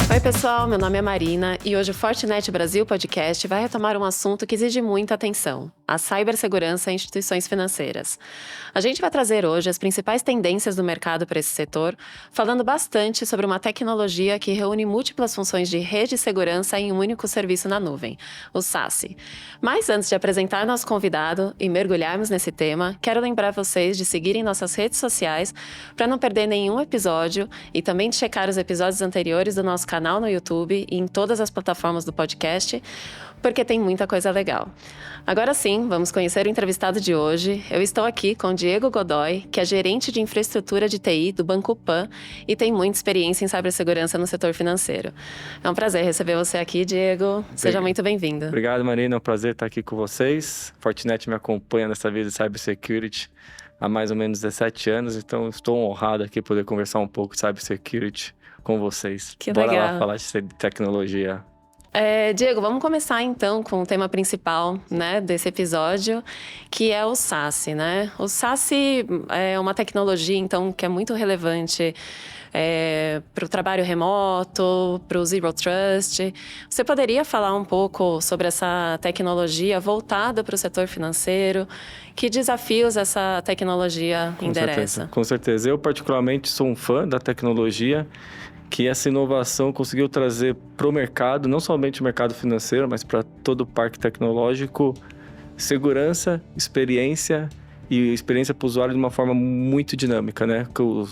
Oi pessoal, meu nome é Marina e hoje o Fortinet Brasil Podcast vai retomar um assunto que exige muita atenção: a cibersegurança em instituições financeiras. A gente vai trazer hoje as principais tendências do mercado para esse setor, falando bastante sobre uma tecnologia que reúne múltiplas funções de rede de segurança em um único serviço na nuvem, o SASE. Mas antes de apresentar nosso convidado e mergulharmos nesse tema, quero lembrar vocês de seguirem nossas redes sociais para não perder nenhum episódio e também de checar os episódios anteriores do nosso canal no YouTube e em todas as plataformas do podcast, porque tem muita coisa legal. Agora sim, vamos conhecer o entrevistado de hoje. Eu estou aqui com Diego Godoy, que é gerente de infraestrutura de TI do Banco Pan e tem muita experiência em cibersegurança no setor financeiro. É um prazer receber você aqui, Diego. Seja muito bem-vindo. Obrigado, Marina. É um prazer estar aqui com vocês. Fortinet me acompanha nessa vida de cybersecurity há mais ou menos 17 anos, então estou honrado aqui poder conversar um pouco de cybersecurity com vocês. Que Bora legal. lá falar de tecnologia. Diego, vamos começar então com o tema principal, né, desse episódio, que é o SASE, né? O SASE é uma tecnologia, então, que é muito relevante para o trabalho remoto, para o Zero Trust. Você poderia falar um pouco sobre essa tecnologia voltada para o setor financeiro? Que desafios essa tecnologia endereça? Com certeza. Eu, particularmente, sou um fã da tecnologia, que essa inovação conseguiu trazer para o mercado, não somente o mercado financeiro, mas para todo o parque tecnológico, segurança, experiência e experiência para o usuário de uma forma muito dinâmica, né? Com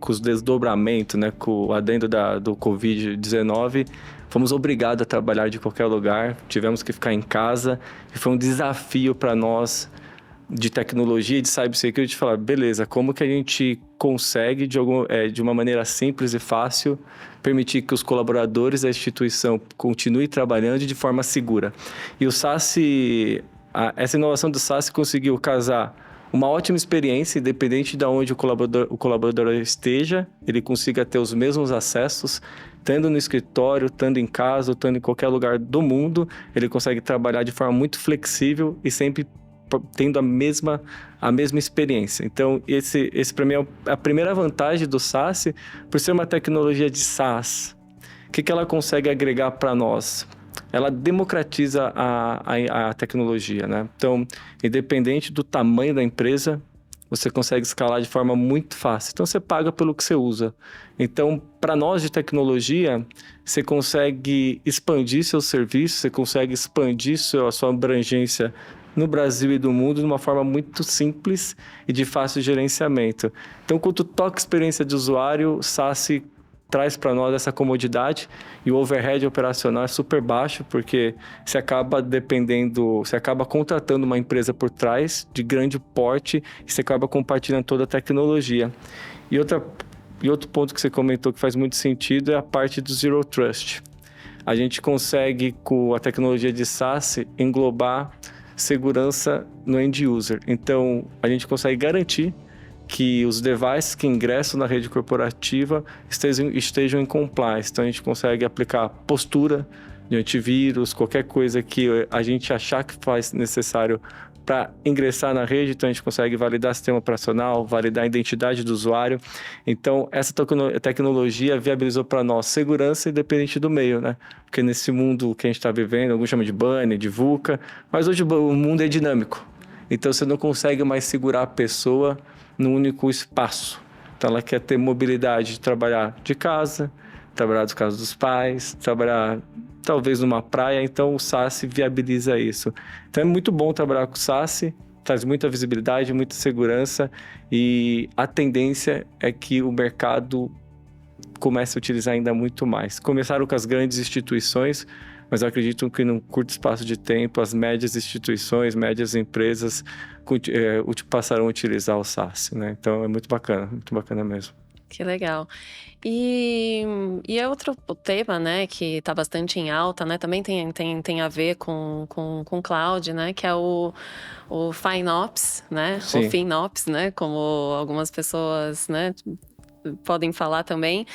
os desdobramentos, né? Com o adendo do Covid-19, fomos obrigados a trabalhar de qualquer lugar, tivemos que ficar em casa e foi um desafio para nós de tecnologia e de cybersecurity, falar, beleza, como que a gente consegue, de uma maneira simples e fácil, permitir que os colaboradores da instituição continuem trabalhando de forma segura. E o SASE, essa inovação do SASE conseguiu casar uma ótima experiência, independente de onde o colaborador esteja, ele consiga ter os mesmos acessos, estando no escritório, estando em casa, ou estando em qualquer lugar do mundo, ele consegue trabalhar de forma muito flexível e sempre tendo a mesma experiência. Então, esse para mim é a primeira vantagem do SASE, por ser uma tecnologia de SaaS. O que ela consegue agregar para nós? Ela democratiza a tecnologia, né? Então, independente do tamanho da empresa, você consegue escalar de forma muito fácil. Então, você paga pelo que você usa. Então, para nós de tecnologia, você consegue expandir seus serviços, você consegue expandir a sua abrangência no Brasil e do mundo de uma forma muito simples e de fácil gerenciamento. Então, quando toca experiência de usuário, o SASE traz para nós essa comodidade e o overhead operacional é super baixo, porque você acaba contratando uma empresa por trás de grande porte e você acaba compartilhando toda a tecnologia. E outro ponto que você comentou que faz muito sentido é a parte do Zero Trust. A gente consegue, com a tecnologia de SASE, englobar segurança no end user. Então, a gente consegue garantir que os devices que ingressam na rede corporativa estejam em compliance. Então, a gente consegue aplicar postura de antivírus, qualquer coisa que a gente achar que faz necessário para ingressar na rede. Então, a gente consegue validar sistema operacional, validar a identidade do usuário. Então, essa tecnologia viabilizou para nós segurança independente do meio, né? Porque nesse mundo que a gente está vivendo, alguns chamam de BANI, de VUCA, mas hoje o mundo é dinâmico. Então, você não consegue mais segurar a pessoa num único espaço. Então, ela quer ter mobilidade de trabalhar de casa, trabalhar dos casa dos pais, trabalhar talvez numa praia. Então, o SASE viabiliza isso. Então, é muito bom trabalhar com o SASE, traz muita visibilidade, muita segurança e a tendência é que o mercado comece a utilizar ainda muito mais. Começaram com as grandes instituições, mas eu acredito que num curto espaço de tempo, as médias instituições, médias empresas passarão a utilizar o SASE, né? Então, é muito bacana mesmo. Que legal. E é outro tema, né, que está bastante em alta, né, também tem a ver com cloud, né, que é o FinOps, né, Sim. o FinOps, né, como algumas pessoas, né, podem falar também,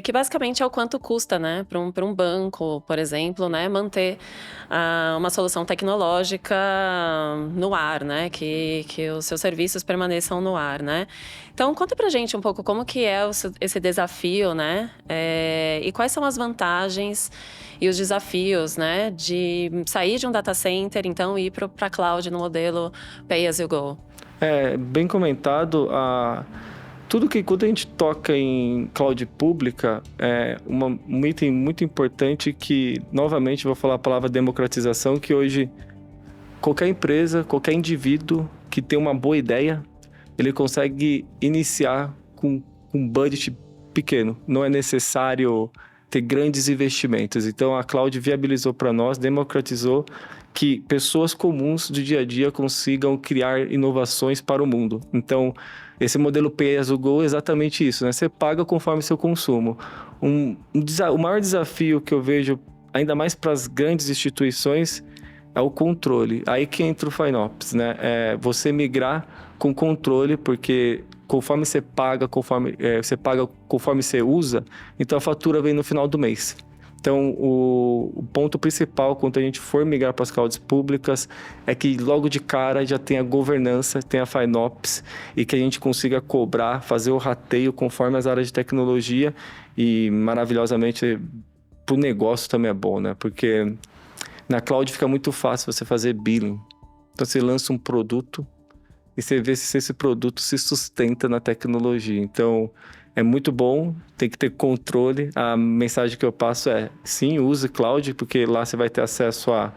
que basicamente é o quanto custa, né, para um banco, por exemplo, né, manter uma solução tecnológica no ar, né, que os seus serviços permaneçam no ar, né. Então, conta pra gente um pouco como que é esse desafio, né, e quais são as vantagens e os desafios, né, de sair de um data center, então, e ir para cloud no modelo Pay as you go. Bem comentado, tudo que quando a gente toca em cloud pública, um item muito importante que, novamente, vou falar a palavra democratização, que hoje qualquer empresa, qualquer indivíduo que tem uma boa ideia, ele consegue iniciar com um budget pequeno. Não é necessário ter grandes investimentos. Então, a cloud viabilizou para nós, democratizou que pessoas comuns do dia a dia consigam criar inovações para o mundo. Então, esse modelo Pay as you go é exatamente isso, né? Você paga conforme seu consumo. O maior desafio que eu vejo, ainda mais para as grandes instituições, é o controle. Aí que entra o FinOps, né? Você migrar com controle, porque conforme você paga, conforme você usa, então a fatura vem no final do mês. Então, o ponto principal quando a gente for migrar para as clouds públicas é que logo de cara já tenha governança, tenha FinOps e que a gente consiga cobrar, fazer o rateio conforme as áreas de tecnologia e, maravilhosamente, para o negócio também é bom, né? Porque na cloud fica muito fácil você fazer billing. Então, você lança um produto e você vê se esse produto se sustenta na tecnologia. Então, é muito bom, tem que ter controle. A mensagem que eu passo é, sim, use cloud, porque lá você vai ter acesso a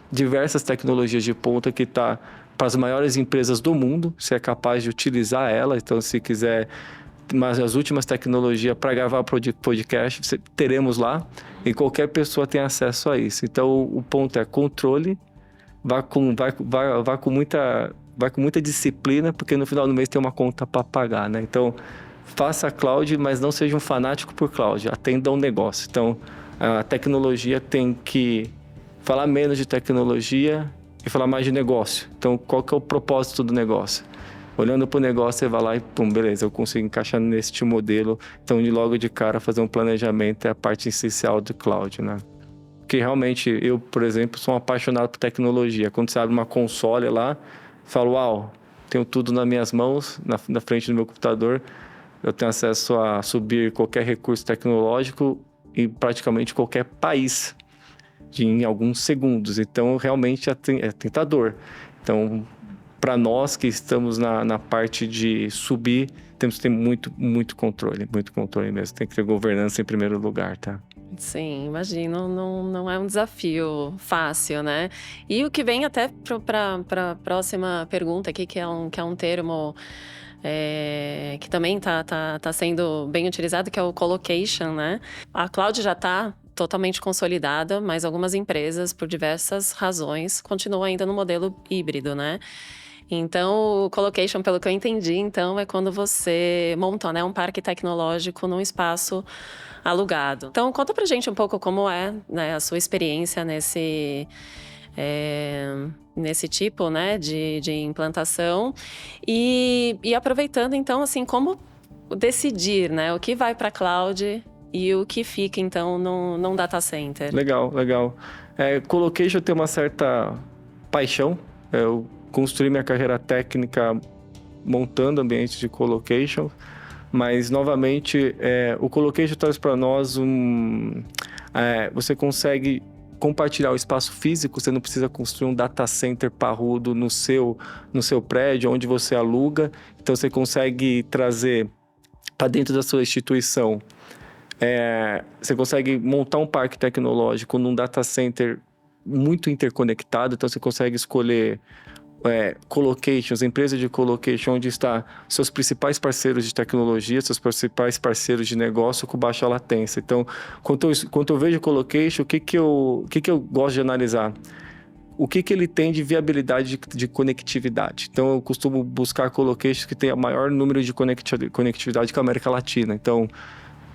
diversas tecnologias de ponta que está para as maiores empresas do mundo, você é capaz de utilizar ela. Então, se quiser as últimas tecnologias para gravar podcast, teremos lá, e qualquer pessoa tem acesso a isso. Então, o ponto é controle, vá com muita disciplina, porque no final do mês tem uma conta para pagar, né? Então, faça cloud, mas não seja um fanático por cloud, atenda ao negócio. Então, a tecnologia tem que falar menos de tecnologia e falar mais de negócio. Então, qual que é o propósito do negócio? Olhando para o negócio, você vai lá e, pum, beleza, eu consigo encaixar neste modelo. Então, logo de cara, fazer um planejamento é a parte essencial do cloud, né? Porque realmente, eu, por exemplo, sou um apaixonado por tecnologia. Quando você abre uma console lá, falo, uau, tenho tudo nas minhas mãos, na frente do meu computador. Eu tenho acesso a subir qualquer recurso tecnológico em praticamente qualquer país em alguns segundos. Então, realmente é tentador. Então, para nós que estamos na parte de subir, temos que ter muito controle mesmo. Tem que ter governança em primeiro lugar, tá? Sim, imagino, não é um desafio fácil, né? E o que vem até para a próxima pergunta aqui, que é um termo que também tá sendo bem utilizado, que é o colocation, né? A cloud já está totalmente consolidada, mas algumas empresas, por diversas razões, continuam ainda no modelo híbrido, né? Então, o colocation, pelo que eu entendi, então, é quando você monta, né, um parque tecnológico num espaço alugado. Então, conta pra gente um pouco como é, né, a sua experiência nesse tipo, né, de implantação. E aproveitando, então, assim, como decidir, né, o que vai para cloud e o que fica, então, num data center. Legal. Colocation tem uma certa paixão. Eu construí minha carreira técnica montando ambientes de colocation, mas, novamente, o colocation traz para nós você consegue compartilhar o espaço físico, você não precisa construir um data center parrudo no seu prédio, onde você aluga. Então, você consegue trazer para dentro da sua instituição. Você consegue montar um parque tecnológico num data center muito interconectado. Então, você consegue escolher colocations, empresa de colocation, onde está seus principais parceiros de tecnologia, seus principais parceiros de negócio com baixa latência. Então, quando eu vejo colocation, o que eu gosto de analisar? O que ele tem de viabilidade de conectividade. Então, eu costumo buscar colocations que tenham o maior número de conectividade com a América Latina. Então,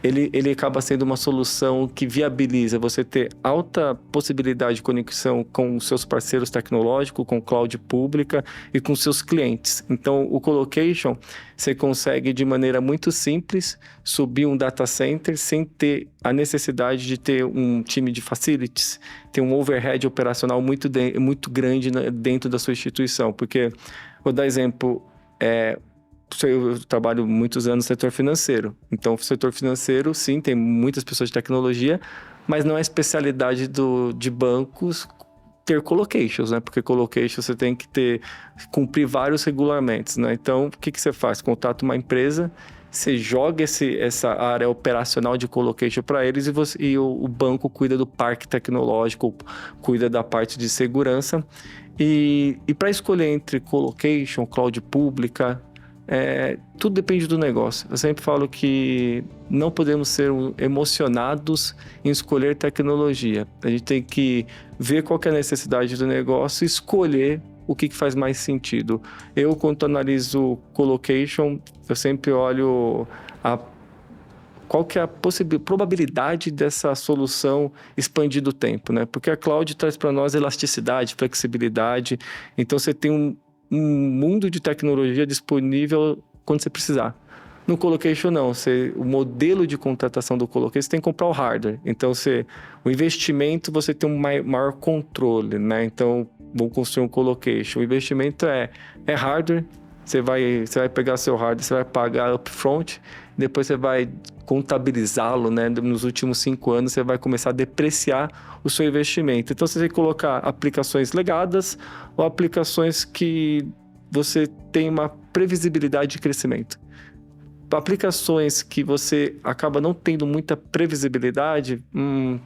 ele acaba sendo uma solução que viabiliza você ter alta possibilidade de conexão com os seus parceiros tecnológicos, com cloud pública e com seus clientes. Então, o colocation, você consegue de maneira muito simples subir um data center sem ter a necessidade de ter um time de facilities, ter um overhead operacional muito grande dentro da sua instituição. Porque, vou dar exemplo, eu trabalho muitos anos no setor financeiro. Então, o setor financeiro, sim, tem muitas pessoas de tecnologia, mas não é especialidade de bancos ter colocations, né? Porque colocation você tem que cumprir vários regulamentos, né? Então, o que você faz? Contrata uma empresa, você joga essa área operacional de colocation para eles e o banco cuida do parque tecnológico, cuida da parte de segurança. E para escolher entre colocation, cloud pública, tudo depende do negócio. Eu sempre falo que não podemos ser emocionados em escolher tecnologia. A gente tem que ver qual que é a necessidade do negócio e escolher o que faz mais sentido. Eu, quando analiso colocation, eu sempre olho qual que é a probabilidade dessa solução expandir do tempo, né? Porque a cloud traz para nós elasticidade, flexibilidade. Então, você tem um mundo de tecnologia disponível quando você precisar. No colocation, não. O modelo de contratação do colocation, você tem que comprar o hardware. Então, o investimento, você tem um maior controle, né? Então, vamos construir um colocation. O investimento é hardware. Você vai pegar seu hardware, você vai pagar upfront, depois você vai contabilizá-lo, né? Nos últimos 5 anos, você vai começar a depreciar o seu investimento. Então, você tem que colocar aplicações legadas ou aplicações que você tem uma previsibilidade de crescimento. Aplicações que você acaba não tendo muita previsibilidade,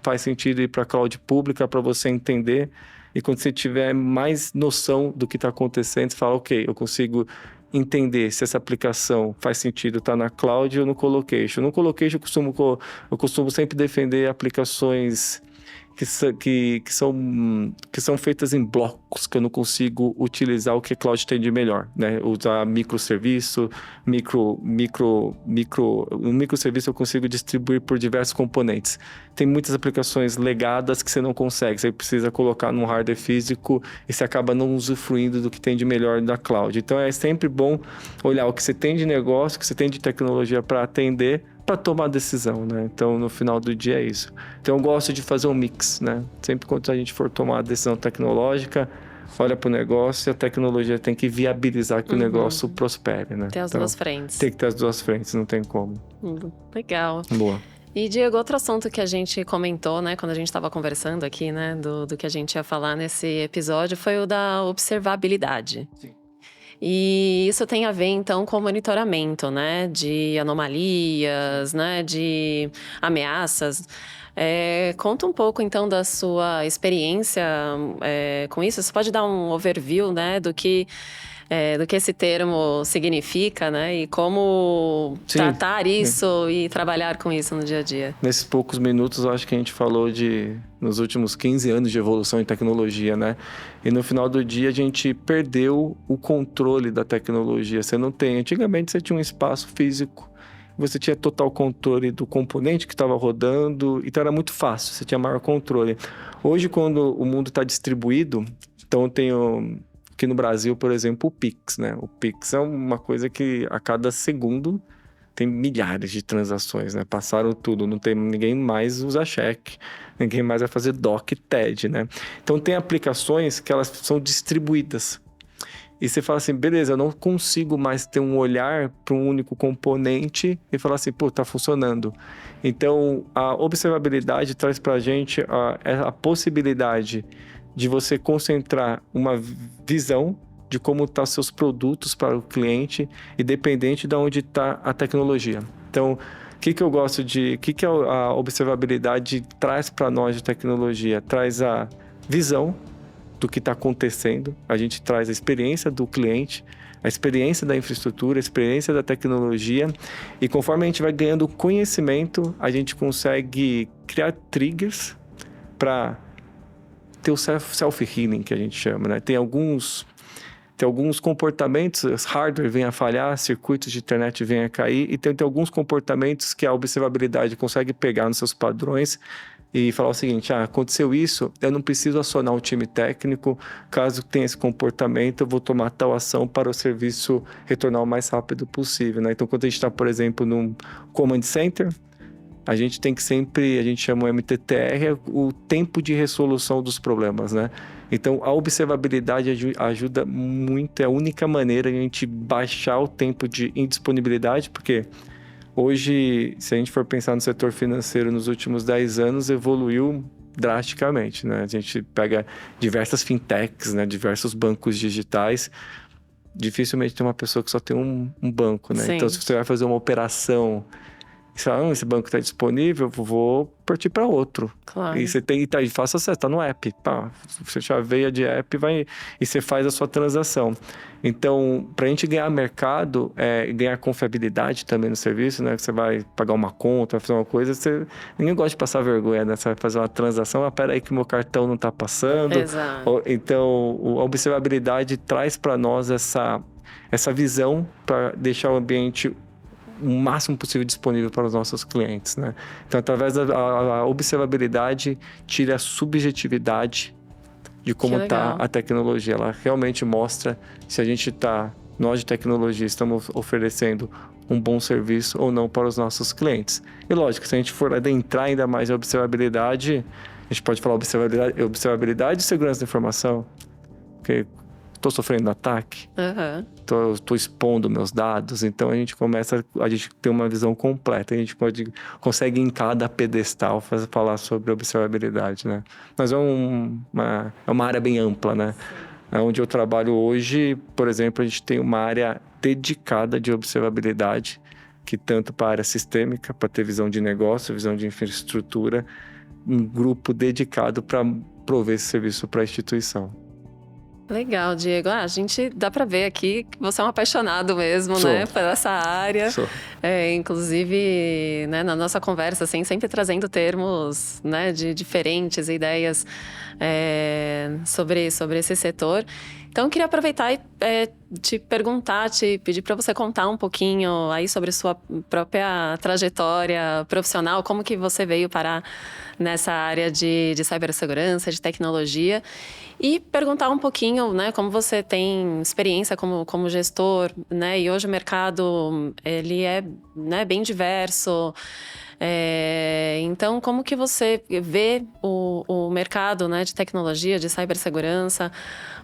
faz sentido ir para a cloud pública para você entender. E quando você tiver mais noção do que está acontecendo, você fala, ok, eu consigo entender se essa aplicação faz sentido estar na cloud ou no colocation. No colocation, eu costumo sempre defender aplicações que são feitas em blocos, que eu não consigo utilizar o que a cloud tem de melhor, né? Usar microserviço, um microserviço eu consigo distribuir por diversos componentes. Tem muitas aplicações legadas que você não consegue, você precisa colocar num hardware físico e você acaba não usufruindo do que tem de melhor da cloud. Então, é sempre bom olhar o que você tem de negócio, o que você tem de tecnologia para atender, para tomar decisão, né? Então, no final do dia é isso. Então, eu gosto de fazer um mix, né? Sempre quando a gente for tomar a decisão tecnológica, olha para o negócio e a tecnologia tem que viabilizar que o negócio prospere, né? Tem as duas frentes. Tem que ter as duas frentes, não tem como. Legal. Boa. E, Diego, outro assunto que a gente comentou, né, quando a gente estava conversando aqui, né, do que a gente ia falar nesse episódio, foi o da observabilidade. Sim. E isso tem a ver, então, com o monitoramento, né, de anomalias, né, de ameaças. Conta um pouco, então, da sua experiência com isso. Você pode dar um overview, né, do que esse termo significa, né, e como tratar isso e trabalhar com isso no dia a dia. Nesses poucos minutos, eu acho que a gente falou nos últimos 15 anos de evolução em tecnologia, né? E no final do dia, a gente perdeu o controle da tecnologia. Antigamente, você tinha um espaço físico, você tinha total controle do componente que estava rodando, então era muito fácil, você tinha maior controle. Hoje, quando o mundo está distribuído, então eu tenho aqui no Brasil, por exemplo, o Pix, né? O Pix é uma coisa que a cada segundo tem milhares de transações, né? Passaram tudo, ninguém mais usa cheque, ninguém mais vai fazer DOC, TED, né? Então tem aplicações que elas são distribuídas. E você fala assim, beleza, eu não consigo mais ter um olhar para um único componente e falar assim, pô, tá funcionando. Então, a observabilidade traz para a gente a possibilidade de você concentrar uma visão de como estão seus produtos para o cliente, independente de onde está a tecnologia. Então, o que a observabilidade traz para nós de tecnologia? Traz a visão do que está acontecendo, a gente traz a experiência do cliente, a experiência da infraestrutura, a experiência da tecnologia, e conforme a gente vai ganhando conhecimento, a gente consegue criar triggers para ter o self-healing, que a gente chama, né? Tem alguns tem alguns comportamentos, hardware vem a falhar, circuitos de internet vêm a cair, e tem alguns comportamentos que a observabilidade consegue pegar nos seus padrões e falar o seguinte: aconteceu isso, eu não preciso acionar um time técnico, caso tenha esse comportamento, eu vou tomar tal ação para o serviço retornar o mais rápido possível, né? Então, quando a gente está, por exemplo, num command center, a gente tem que sempre, a gente chama o MTTR, o tempo de resolução dos problemas, né? Então, a observabilidade ajuda muito, é a única maneira de a gente baixar o tempo de indisponibilidade, porque hoje, se a gente for pensar no setor financeiro, nos últimos 10 anos, evoluiu drasticamente, né? A gente pega diversas fintechs, né? Diversos bancos digitais, dificilmente tem uma pessoa que só tem um banco, né? Sim. Então, se você vai fazer uma operação, você fala, esse banco está disponível, vou partir para outro. Claro. E você tem, e fácil acesso, está no app. Pá, você chaveia de app e você faz a sua transação. Então, para a gente ganhar mercado, ganhar confiabilidade também no serviço, né? Você vai pagar uma conta, vai fazer uma coisa, ninguém gosta de passar vergonha, né? Você vai fazer uma transação, peraí que meu cartão não está passando. Exato. Então, a observabilidade traz para nós essa visão para deixar o ambiente o máximo possível disponível para os nossos clientes, né? Então, através da observabilidade, tira a subjetividade de como está a tecnologia. Ela realmente mostra se a gente nós de tecnologia, estamos oferecendo um bom serviço ou não para os nossos clientes. E lógico, se a gente for adentrar ainda mais a observabilidade, a gente pode falar observabilidade e segurança da informação, porque estou sofrendo ataque, estou expondo meus dados, então a gente tem uma visão completa, a gente consegue em cada pedestal falar sobre observabilidade, né? Mas é uma área bem ampla, né? Onde eu trabalho hoje, por exemplo, a gente tem uma área dedicada de observabilidade, que tanto para a área sistêmica, para ter visão de negócio, visão de infraestrutura, um grupo dedicado para prover esse serviço para a instituição. Legal, Diego. A gente dá para ver aqui que você é um apaixonado mesmo, né, por essa área. Sou. Inclusive, né, na nossa conversa, assim, sempre trazendo termos, né, de diferentes ideias sobre esse setor. Então, eu queria aproveitar e te pedir para você contar um pouquinho aí sobre sua própria trajetória profissional, como que você veio parar nessa área de cibersegurança, de tecnologia, e perguntar um pouquinho, né, como você tem experiência como gestor, né, e hoje o mercado, ele é, né, bem diverso. Então, como que você vê o mercado, né, de tecnologia, de cibersegurança,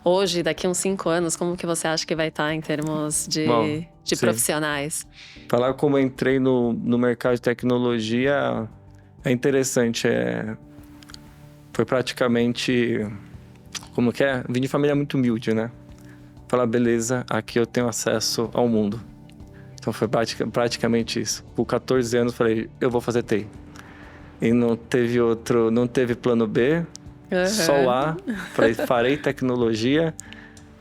hoje, daqui a uns 5 anos, como que você acha que vai estar em termos de profissionais? Falar como eu entrei no mercado de tecnologia é interessante. Foi praticamente... Como que é? Vim de família muito humilde, né? Falar, beleza, aqui eu tenho acesso ao mundo. Então foi praticamente isso. Com 14 anos falei, eu vou fazer TI. E não teve plano B, só o A. Falei, farei tecnologia,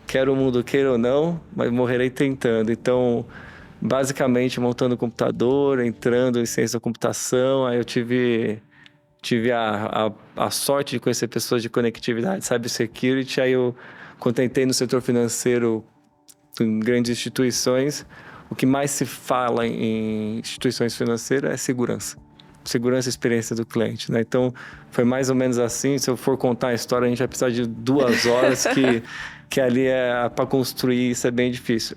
quero o mundo, queira ou não, mas morrerei tentando. Então, basicamente, montando computador, entrando em ciência da computação, aí eu tive a sorte de conhecer pessoas de conectividade, cybersecurity. Aí quando entrei no setor financeiro, em grandes instituições, o que mais se fala em instituições financeiras é segurança e experiência do cliente, né? Então, foi mais ou menos assim. Se eu for contar a história, a gente vai precisar de 2 horas, que ali para construir isso é bem difícil.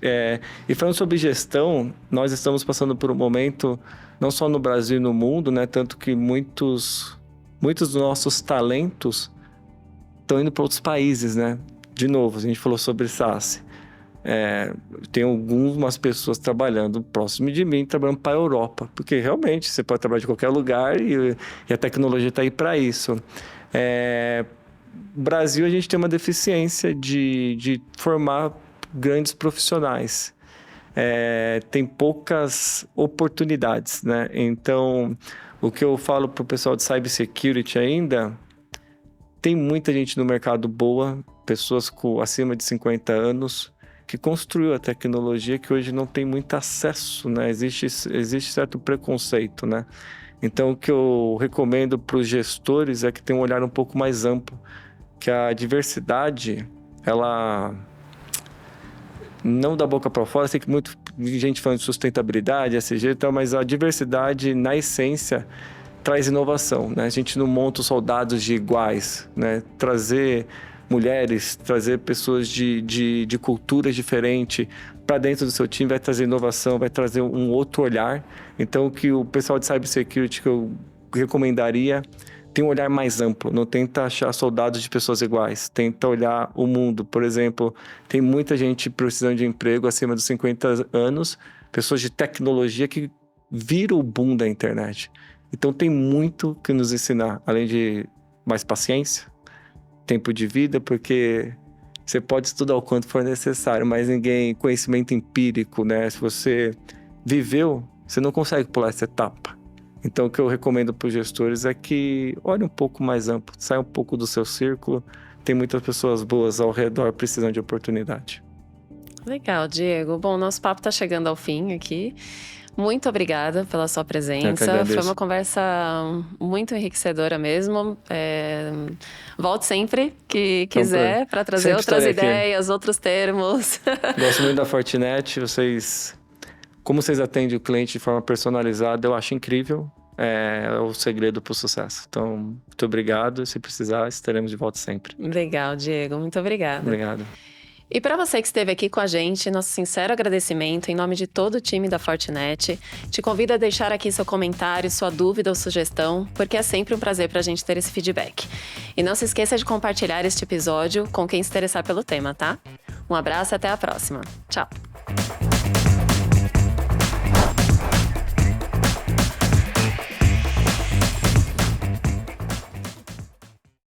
E falando sobre gestão, nós estamos passando por um momento, não só no Brasil e no mundo, né? Tanto que muitos dos nossos talentos estão indo para outros países, né? De novo, a gente falou sobre SaaS. Tem algumas pessoas trabalhando próximo de mim, trabalhando para a Europa, porque realmente você pode trabalhar de qualquer lugar e a tecnologia está aí para isso. No Brasil, a gente tem uma deficiência de formar grandes profissionais. Tem poucas oportunidades, né? Então, o que eu falo para o pessoal de cybersecurity ainda, tem muita gente no mercado boa, pessoas acima de 50 anos, que construiu a tecnologia, que hoje não tem muito acesso, né? Existe certo preconceito, né? Então, o que eu recomendo para os gestores é que tenham um olhar um pouco mais amplo, que a diversidade, ela não da boca para fora, sei que muita gente falando de sustentabilidade, ESG e tal, mas a diversidade, na essência, traz inovação, né? A gente não monta os soldados de iguais, né? Trazer mulheres, trazer pessoas de culturas diferentes para dentro do seu time vai trazer inovação, vai trazer um outro olhar. Então, o que o pessoal de Cybersecurity que eu recomendaria tem um olhar mais amplo, não tenta achar soldados de pessoas iguais, tenta olhar o mundo. Por exemplo, tem muita gente precisando de emprego acima dos 50 anos, pessoas de tecnologia que viram o boom da internet. Então tem muito que nos ensinar, além de mais paciência, tempo de vida, porque você pode estudar o quanto for necessário, mas conhecimento empírico, né? Se você viveu, você não consegue pular essa etapa. Então, o que eu recomendo para os gestores é que olhe um pouco mais amplo, saia um pouco do seu círculo. Tem muitas pessoas boas ao redor precisando de oportunidade. Legal, Diego. Bom, nosso papo está chegando ao fim aqui. Muito obrigada pela sua presença. Foi uma conversa muito enriquecedora mesmo. Volte sempre que quiser para trazer outras ideias, outros termos. Gosto muito da Fortinet. Como vocês atendem o cliente de forma personalizada, eu acho incrível. É o segredo para o sucesso. Então, muito obrigado. Se precisar, estaremos de volta sempre. Legal, Diego. Muito obrigada. Obrigado. E para você que esteve aqui com a gente, nosso sincero agradecimento em nome de todo o time da Fortinet. Te convido a deixar aqui seu comentário, sua dúvida ou sugestão, porque é sempre um prazer para a gente ter esse feedback. E não se esqueça de compartilhar este episódio com quem se interessar pelo tema, tá? Um abraço e até a próxima. Tchau!